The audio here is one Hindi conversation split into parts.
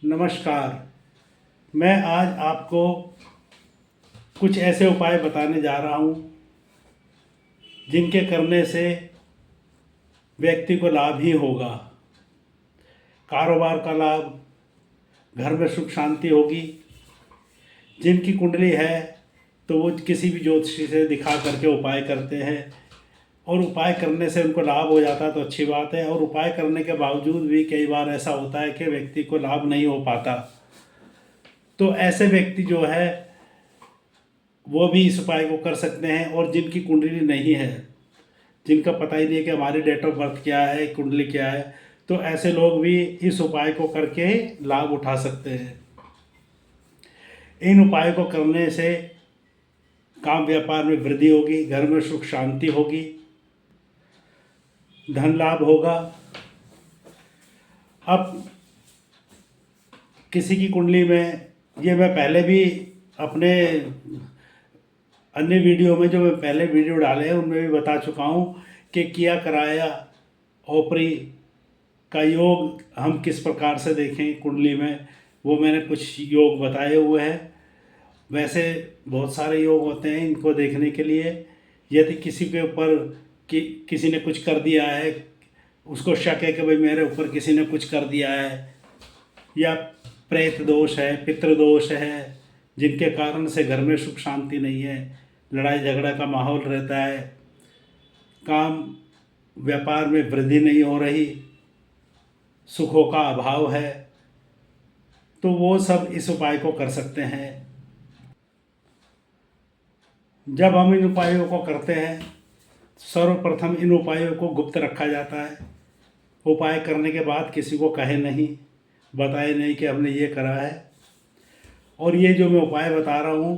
नमस्कार। मैं आज आपको कुछ ऐसे उपाय बताने जा रहा हूँ जिनके करने से व्यक्ति को लाभ ही होगा। कारोबार का लाभ, घर में सुख शांति होगी। जिनकी कुंडली है तो वो किसी भी ज्योतिषी से दिखा करके उपाय करते हैं और उपाय करने से उनको लाभ हो जाता है तो अच्छी बात है। और उपाय करने के बावजूद भी कई बार ऐसा होता है कि व्यक्ति को लाभ नहीं हो पाता, तो ऐसे व्यक्ति जो है वो भी इस उपाय को कर सकते हैं। और जिनकी कुंडली नहीं है, जिनका पता ही नहीं है कि हमारी डेट ऑफ बर्थ क्या है, कुंडली क्या है, तो ऐसे लोग भी इस उपाय को करके लाभ उठा सकते हैं। इन उपाय को करने से काम व्यापार में वृद्धि होगी, घर में सुख शांति होगी, धन लाभ होगा। अब किसी की कुंडली में, ये मैं पहले भी अपने अन्य वीडियो में, जो मैं पहले वीडियो डाले हैं उनमें भी बता चुका हूँ कि किया कराया ओपरी का योग हम किस प्रकार से देखें कुंडली में, वो मैंने कुछ योग बताए हुए हैं। वैसे बहुत सारे योग होते हैं इनको देखने के लिए। यदि किसी के ऊपर किसी ने कुछ कर दिया है, उसको शक है कि भाई मेरे ऊपर किसी ने कुछ कर दिया है, या प्रेत दोष है, पितृ दोष है, जिनके कारण से घर में सुख शांति नहीं है, लड़ाई झगड़ा का माहौल रहता है, काम व्यापार में वृद्धि नहीं हो रही, सुखों का अभाव है, तो वो सब इस उपाय को कर सकते हैं। जब हम इन उपायों को करते हैं, सर्वप्रथम इन उपायों को गुप्त रखा जाता है। उपाय करने के बाद किसी को कहे नहीं, बताए नहीं कि हमने ये करा है। और ये जो मैं उपाय बता रहा हूँ,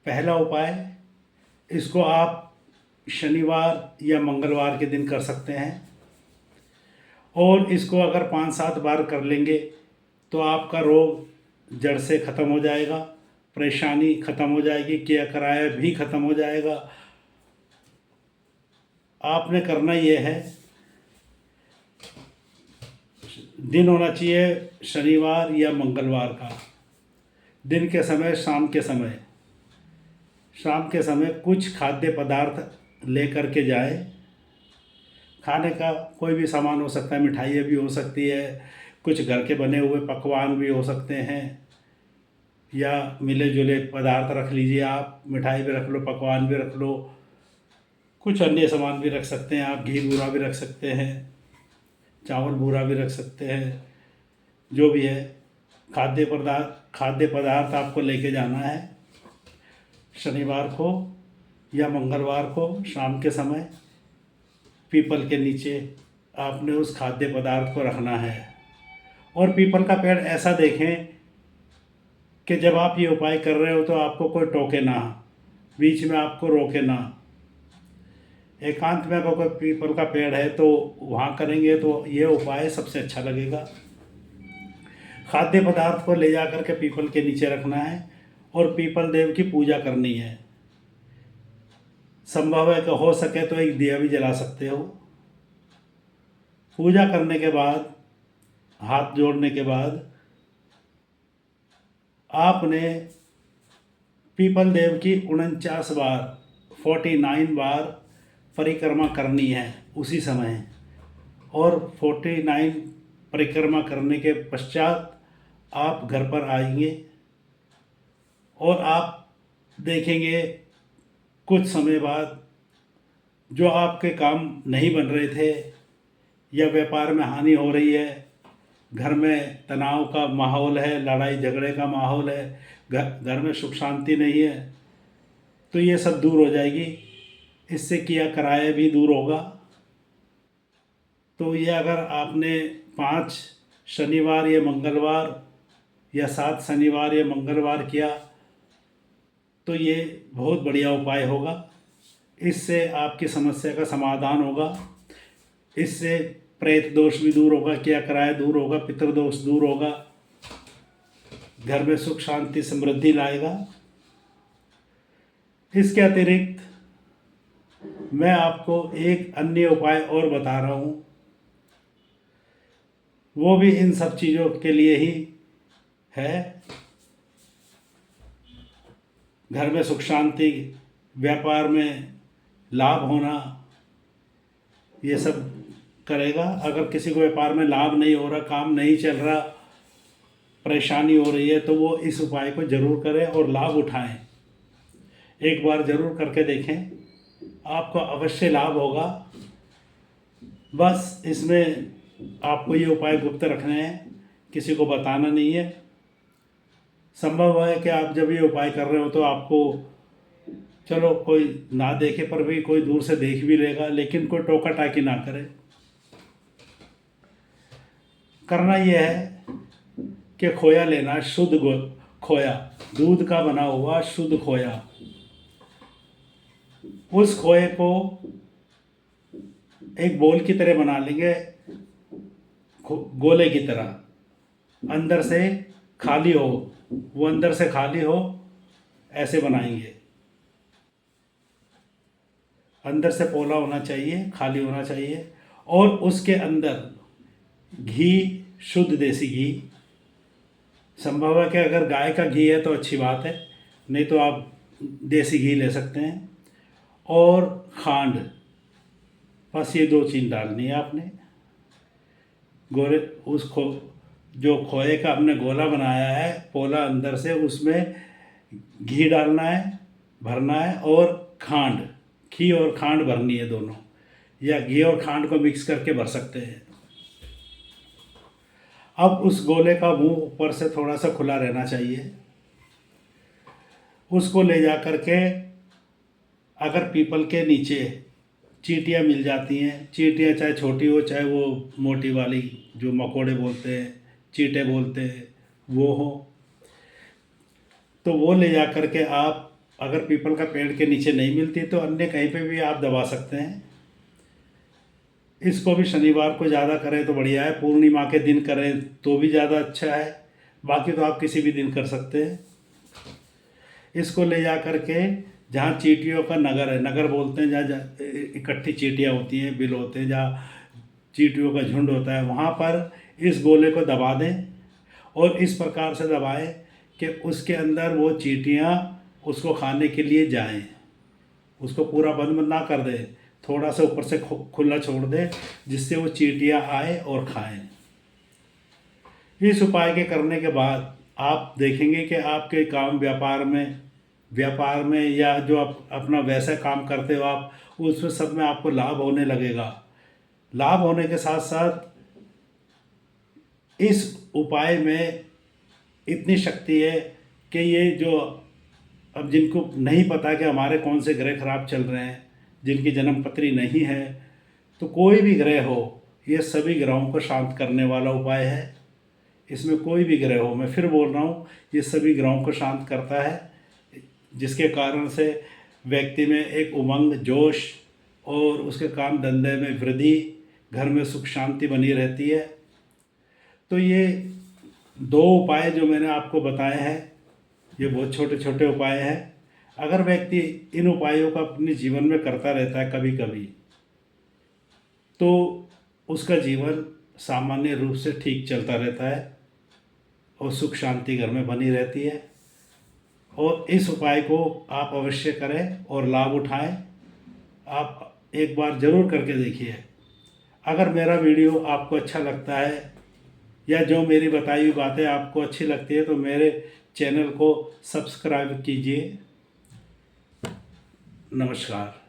पहला उपाय, इसको आप शनिवार या मंगलवार के दिन कर सकते हैं। और इसको अगर 5-7 बार कर लेंगे तो आपका रोग जड़ से ख़त्म हो जाएगा, परेशानी ख़त्म हो जाएगी, किया कराया भी ख़त्म हो जाएगा। आपने करना ये है, दिन होना चाहिए शनिवार या मंगलवार का। दिन के समय, शाम के समय कुछ खाद्य पदार्थ लेकर के जाए। खाने का कोई भी सामान हो सकता है, मिठाइयाँ भी हो सकती है, कुछ घर के बने हुए पकवान भी हो सकते हैं, या मिले जुले पदार्थ रख लीजिए आप। मिठाई भी रख लो, पकवान भी रख लो, कुछ अन्य सामान भी रख सकते हैं आप। घी बूरा भी रख सकते हैं, चावल बूरा भी रख सकते हैं, जो भी है। खाद्य पदार्थ आपको लेके जाना है शनिवार को या मंगलवार को शाम के समय। पीपल के नीचे आपने उस खाद्य पदार्थ को रखना है। और पीपल का पेड़ ऐसा देखें कि जब आप ये उपाय कर रहे हो तो आपको कोई टोके ना, बीच में आपको रोके ना। एकांत में अगर कोई पीपल का पेड़ है तो वहाँ करेंगे तो ये उपाय सबसे अच्छा लगेगा। खाद्य पदार्थ को ले जा कर के पीपल के नीचे रखना है और पीपल देव की पूजा करनी है। संभव है कि हो सके तो एक दिया भी जला सकते हो। पूजा करने के बाद, हाथ जोड़ने के बाद, आपने पीपल देव की 49 बार, 49 बार परिक्रमा करनी है उसी समय। और 49 परिक्रमा करने के पश्चात आप घर पर आएंगे और आप देखेंगे कुछ समय बाद जो आपके काम नहीं बन रहे थे, या व्यापार में हानि हो रही है, घर में तनाव का माहौल है, लड़ाई झगड़े का माहौल है, घर में सुख शांति नहीं है, तो ये सब दूर हो जाएगी। इससे किया कराया भी दूर होगा। तो ये अगर आपने 5 शनिवार या मंगलवार या 7 शनिवार या मंगलवार किया तो ये बहुत बढ़िया उपाय होगा। इससे आपकी समस्या का समाधान होगा। इससे प्रेत दोष भी दूर होगा, किया कराया दूर होगा, पितृ दोष दूर होगा, घर में सुख शांति समृद्धि लाएगा। इसके अतिरिक्त मैं आपको एक अन्य उपाय और बता रहा हूँ। वो भी इन सब चीज़ों के लिए ही है। घर में सुख शांति, व्यापार में लाभ होना, ये सब करेगा। अगर किसी को व्यापार में लाभ नहीं हो रहा, काम नहीं चल रहा, परेशानी हो रही है, तो वो इस उपाय को ज़रूर करें और लाभ उठाएं। एक बार ज़रूर करके देखें, आपको अवश्य लाभ होगा। बस इसमें आपको ये उपाय गुप्त रखने हैं, किसी को बताना नहीं है। संभव है कि आप जब ये उपाय कर रहे हो तो आपको, चलो कोई ना देखे पर भी कोई दूर से देख भी लेगा, लेकिन कोई टोका टाकी ना करे। करना यह है कि खोया लेना, शुद्ध खोया, दूध का बना हुआ शुद्ध खोया। उस खोए को एक बोल की तरह बना लेंगे, गोले की तरह, अंदर से खाली हो, वो अंदर से खाली हो, ऐसे बनाएंगे। अंदर से पोला होना चाहिए, खाली होना चाहिए, और उसके अंदर घी, शुद्ध देसी घी, संभव है कि अगर गाय का घी है तो अच्छी बात है, नहीं तो आप देसी घी ले सकते हैं, और खांड, बस ये 2 चीज़ डालनी है आपने। गोले जो खोए का हमने गोला बनाया है, पोला अंदर से, उसमें घी डालना है, भरना है, और खांड, घी और खांड भरनी है दोनों, या घी और खांड को मिक्स करके भर सकते हैं। अब उस गोले का मुंह ऊपर से थोड़ा सा खुला रहना चाहिए। उसको ले जा कर के, अगर पीपल के नीचे चींटियाँ मिल जाती हैं, चींटियाँ चाहे छोटी हो चाहे वो मोटी वाली जो मकोड़े बोलते हैं, चींटे बोलते हैं, वो हो, तो वो ले जा कर के आप, अगर पीपल का पेड़ के नीचे नहीं मिलती तो अन्य कहीं पे भी आप दबा सकते हैं। इसको भी शनिवार को ज़्यादा करें तो बढ़िया है, पूर्णिमा के दिन करें तो भी ज़्यादा अच्छा है, बाकी तो आप किसी भी दिन कर सकते हैं। इसको ले जा कर के जहाँ चींटियों का नगर है, नगर बोलते हैं जहाँ इकट्ठी चींटियाँ होती हैं, बिल होते हैं, जहाँ चींटियों का झुंड होता है, वहाँ पर इस गोले को दबा दें, और इस प्रकार से दबाएं कि उसके अंदर वो चींटियाँ उसको खाने के लिए जाएं। उसको पूरा बंद ना कर दें, थोड़ा सा ऊपर से खुला छोड़ दें, जिससे वो चींटियाँ आए और खाएं। इस उपाय के करने के बाद आप देखेंगे कि आपके काम, व्यापार में या जो आप अपना वैसा काम करते हो आप, उसमें सब में आपको लाभ होने लगेगा। लाभ होने के साथ साथ इस उपाय में इतनी शक्ति है कि ये जो, अब जिनको नहीं पता कि हमारे कौन से ग्रह खराब चल रहे हैं, जिनकी जन्म पत्री नहीं है, तो कोई भी ग्रह हो, ये सभी ग्रहों को शांत करने वाला उपाय है। इसमें कोई भी ग्रह हो, मैं फिर बोल रहा हूँ, ये सभी ग्रहों को शांत करता है, जिसके कारण से व्यक्ति में एक उमंग, जोश, और उसके काम धंधे में वृद्धि, घर में सुख शांति बनी रहती है। तो ये 2 उपाय जो मैंने आपको बताए हैं, ये बहुत छोटे छोटे उपाय हैं। अगर व्यक्ति इन उपायों का अपने जीवन में करता रहता है कभी कभी, तो उसका जीवन सामान्य रूप से ठीक चलता रहता है, और सुख शांति घर में बनी रहती है। और इस उपाय को आप अवश्य करें और लाभ उठाएं। आप एक बार ज़रूर करके देखिए। अगर मेरा वीडियो आपको अच्छा लगता है, या जो मेरी बताई हुई बातें आपको अच्छी लगती है, तो मेरे चैनल को सब्सक्राइब कीजिए। नमस्कार।